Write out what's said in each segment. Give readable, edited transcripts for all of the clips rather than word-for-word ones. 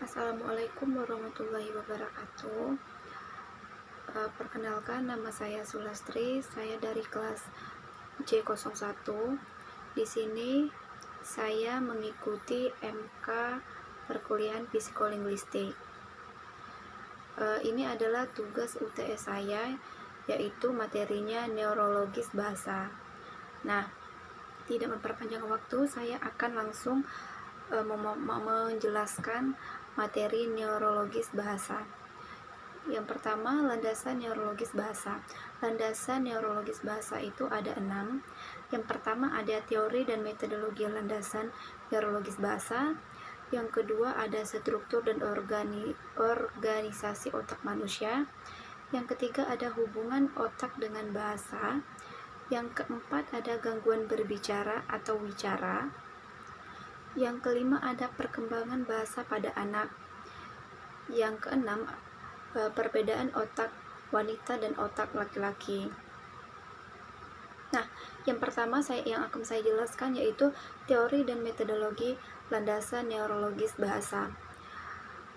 Assalamualaikum warahmatullahi wabarakatuh. Perkenalkan, nama saya Sulastri. Saya dari kelas C01. Di sini saya mengikuti MK perkuliahan psikolinguistik. Ini adalah tugas UTS saya, yaitu materinya neurologis bahasa. Nah, tidak memperpanjang waktu, saya akan langsung menjelaskan materi neurologis bahasa. Yang pertama, landasan neurologis bahasa. Landasan neurologis bahasa itu ada 6. Yang pertama ada teori dan metodologi landasan neurologis bahasa. Yang kedua ada struktur dan organisasi otak manusia. Yang ketiga ada hubungan otak dengan bahasa. Yang keempat ada gangguan berbicara atau wicara. Yang kelima ada perkembangan bahasa pada anak. Yang keenam, perbedaan otak wanita dan otak laki-laki. Nah, yang pertama yang akan saya jelaskan yaitu teori dan metodologi landasan neurologis bahasa.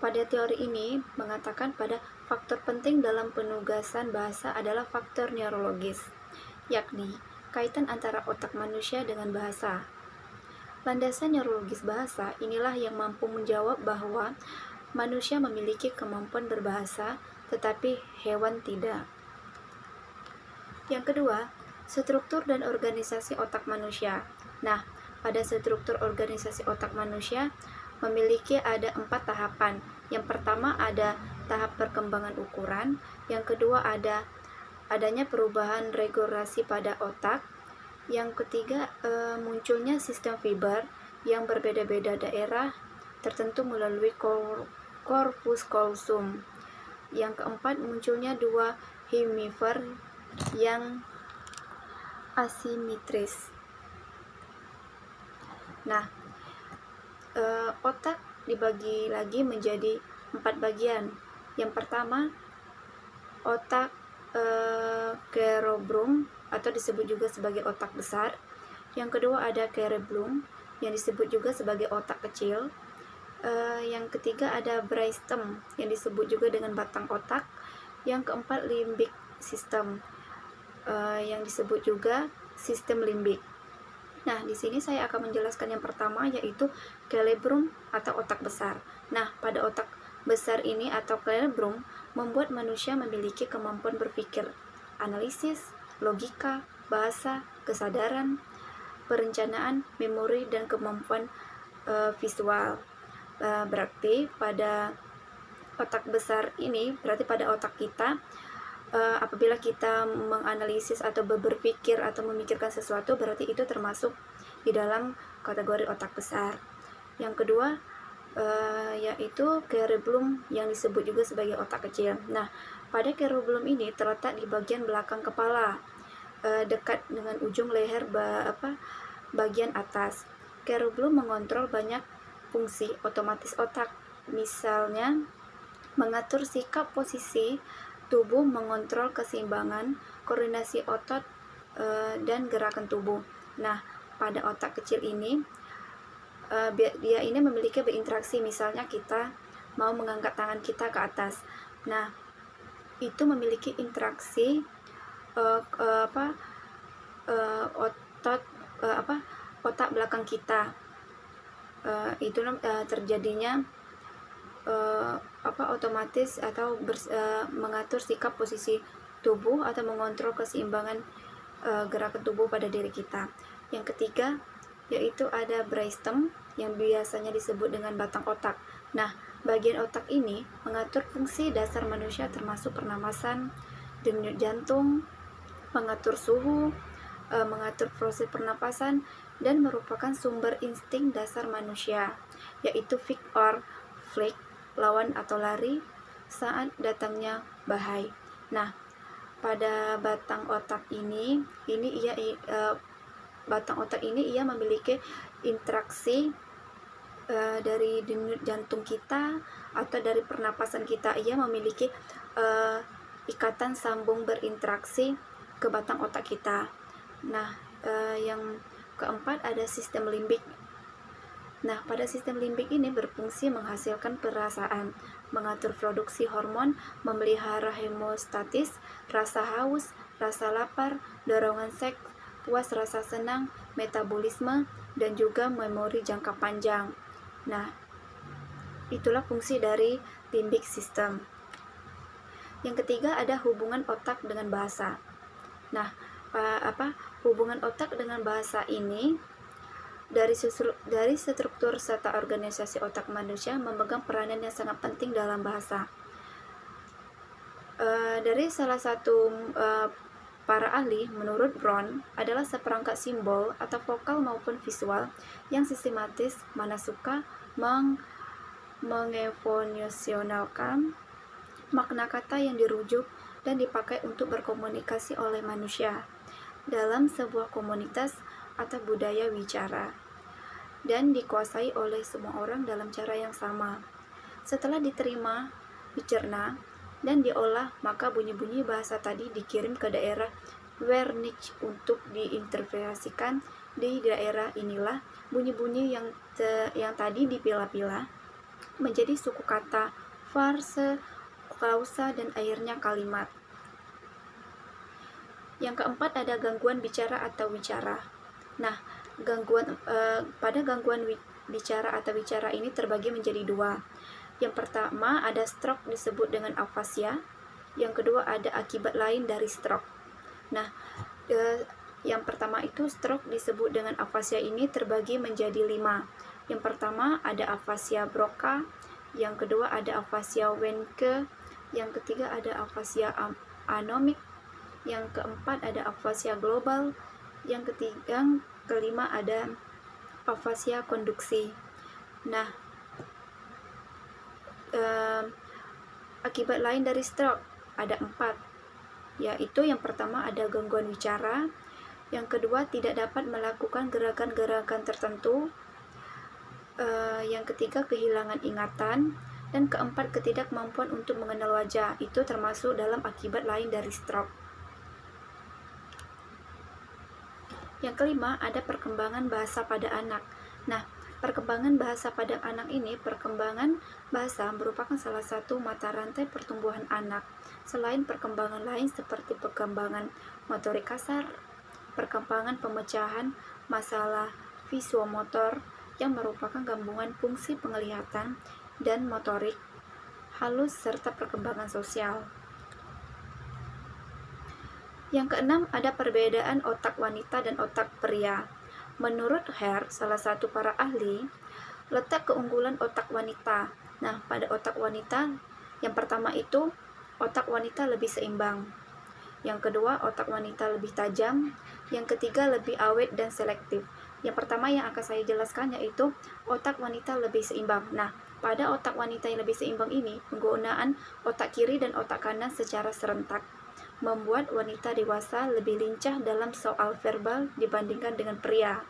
Pada teori ini mengatakan pada faktor penting dalam penugasan bahasa adalah faktor neurologis, yakni kaitan antara otak manusia dengan bahasa. Landasan neurologis bahasa inilah yang mampu menjawab bahwa manusia memiliki kemampuan berbahasa, tetapi hewan tidak. Yang kedua, struktur dan organisasi otak manusia. Nah, pada struktur organisasi otak manusia memiliki ada 4 tahapan. Yang pertama ada tahap perkembangan ukuran, yang kedua adanya perubahan regulasi pada otak, yang ketiga munculnya sistem fiber yang berbeda-beda daerah tertentu melalui corpus callosum. Yang keempat munculnya 2 hemisfer yang asimetris. Nah, otak dibagi lagi menjadi 4 bagian. Yang pertama otak cerebrum atau disebut juga sebagai otak besar. Yang kedua ada cerebellum yang disebut juga sebagai otak kecil. Yang ketiga ada brainstem yang disebut juga dengan batang otak. Yang keempat limbic system yang disebut juga sistem limbik. Nah, di sini saya akan menjelaskan yang pertama yaitu cerebrum atau otak besar. Nah, pada otak besar ini atau cerebrum membuat manusia memiliki kemampuan berpikir, analisis, logika, bahasa, kesadaran, perencanaan, memori, dan kemampuan visual. Berarti pada otak besar ini, berarti pada otak kita, apabila kita menganalisis atau berpikir atau memikirkan sesuatu, berarti itu termasuk di dalam kategori otak besar. Yang kedua yaitu cerebellum yang disebut juga sebagai otak kecil. Nah, pada cerebellum ini terletak di bagian belakang kepala, dekat dengan ujung leher bagian atas. Cerebellum mengontrol banyak fungsi otomatis otak, misalnya mengatur sikap posisi tubuh, mengontrol keseimbangan, koordinasi otot, dan gerakan tubuh. Nah, pada otak kecil ini dia ini memiliki berinteraksi, misalnya kita mau mengangkat tangan kita ke atas. Nah, itu memiliki interaksi otak belakang kita. Itu terjadinya otomatis atau mengatur sikap posisi tubuh atau mengontrol keseimbangan gerakan tubuh pada diri kita. Yang ketiga yaitu ada brainstem yang biasanya disebut dengan batang otak. Nah, bagian otak ini mengatur fungsi dasar manusia termasuk pernapasan, denyut jantung, mengatur suhu, mengatur proses pernapasan, dan merupakan sumber insting dasar manusia, yaitu fight or flight, lawan atau lari saat datangnya bahaya. Nah, pada batang otak ini ia memiliki interaksi dari denyut jantung kita atau dari pernapasan kita. Ia memiliki ikatan sambung berinteraksi ke batang otak kita. Nah, yang keempat ada sistem limbik. Nah, pada sistem limbik ini berfungsi menghasilkan perasaan, mengatur produksi hormon, memelihara hemostatis, rasa haus, rasa lapar, dorongan seks, puas rasa senang, metabolisme, dan juga memori jangka panjang. Nah, itulah fungsi dari limbik system. Yang ketiga ada hubungan otak dengan bahasa. Nah, hubungan otak dengan bahasa ini dari struktur serta organisasi otak manusia memegang peranan yang sangat penting dalam bahasa. Dari salah satu para ahli, menurut Brown, adalah seperangkat simbol atau vokal maupun visual yang sistematis mana suka mengevolusionalkan makna kata yang dirujuk dan dipakai untuk berkomunikasi oleh manusia dalam sebuah komunitas atau budaya wicara, dan dikuasai oleh semua orang dalam cara yang sama. Setelah diterima, dicerna, dan diolah, maka bunyi-bunyi bahasa tadi dikirim ke daerah Wernicke untuk diinterpretasikan. Di daerah inilah bunyi-bunyi yang tadi dipilah-pilah menjadi suku kata, frase, klausa, dan akhirnya kalimat. Yang keempat ada gangguan bicara atau wicara. Nah, pada gangguan bicara atau wicara ini terbagi menjadi dua. Yang pertama ada stroke disebut dengan afasia. Yang kedua ada akibat lain dari stroke. Nah, yang pertama itu stroke disebut dengan afasia ini terbagi menjadi 5. Yang pertama ada afasia Broca. Yang kedua ada afasia Wenke. Yang ketiga ada afasia anomik. Yang keempat ada afasia global. Yang kelima ada afasia konduksi. Nah, akibat lain dari stroke ada 4, yaitu yang pertama ada gangguan wicara, yang kedua tidak dapat melakukan gerakan-gerakan tertentu, yang ketiga kehilangan ingatan, dan keempat ketidakmampuan untuk mengenal wajah. Itu termasuk dalam akibat lain dari stroke. Yang kelima ada perkembangan bahasa pada anak. Nah, perkembangan bahasa pada anak ini, perkembangan bahasa merupakan salah satu mata rantai pertumbuhan anak. Selain perkembangan lain seperti perkembangan motorik kasar, perkembangan pemecahan, masalah visuomotor yang merupakan gabungan fungsi penglihatan dan motorik halus serta perkembangan sosial. Yang keenam ada perbedaan otak wanita dan otak pria. Menurut Hare, salah satu para ahli, letak keunggulan otak wanita. Nah, pada otak wanita, yang pertama itu otak wanita lebih seimbang. Yang kedua, otak wanita lebih tajam. Yang ketiga, lebih awet dan selektif. Yang pertama yang akan saya jelaskan yaitu otak wanita lebih seimbang. Nah, pada otak wanita yang lebih seimbang ini, penggunaan otak kiri dan otak kanan secara serentak membuat wanita dewasa lebih lincah dalam soal verbal dibandingkan dengan pria.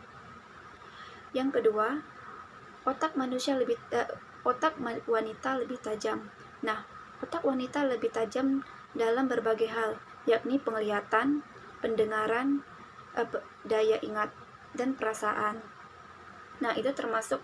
Yang kedua, otak wanita lebih tajam. Nah, otak wanita lebih tajam dalam berbagai hal, yakni penglihatan, pendengaran, daya ingat, dan perasaan. Nah, itu termasuk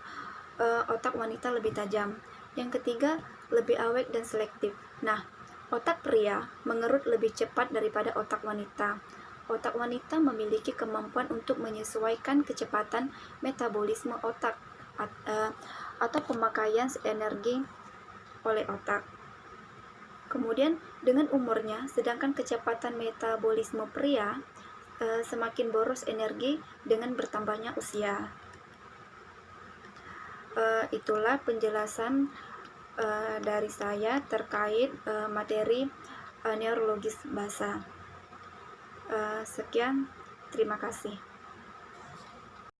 otak wanita lebih tajam. Yang ketiga, lebih awet dan selektif. Nah, otak pria mengerut lebih cepat daripada otak wanita. Otak wanita memiliki kemampuan untuk menyesuaikan kecepatan metabolisme otak atau pemakaian energi oleh otak. Kemudian dengan umurnya, sedangkan kecepatan metabolisme pria semakin boros energi dengan bertambahnya usia. Itulah penjelasan dari saya terkait materi neurologis bahasa. Sekian, terima kasih.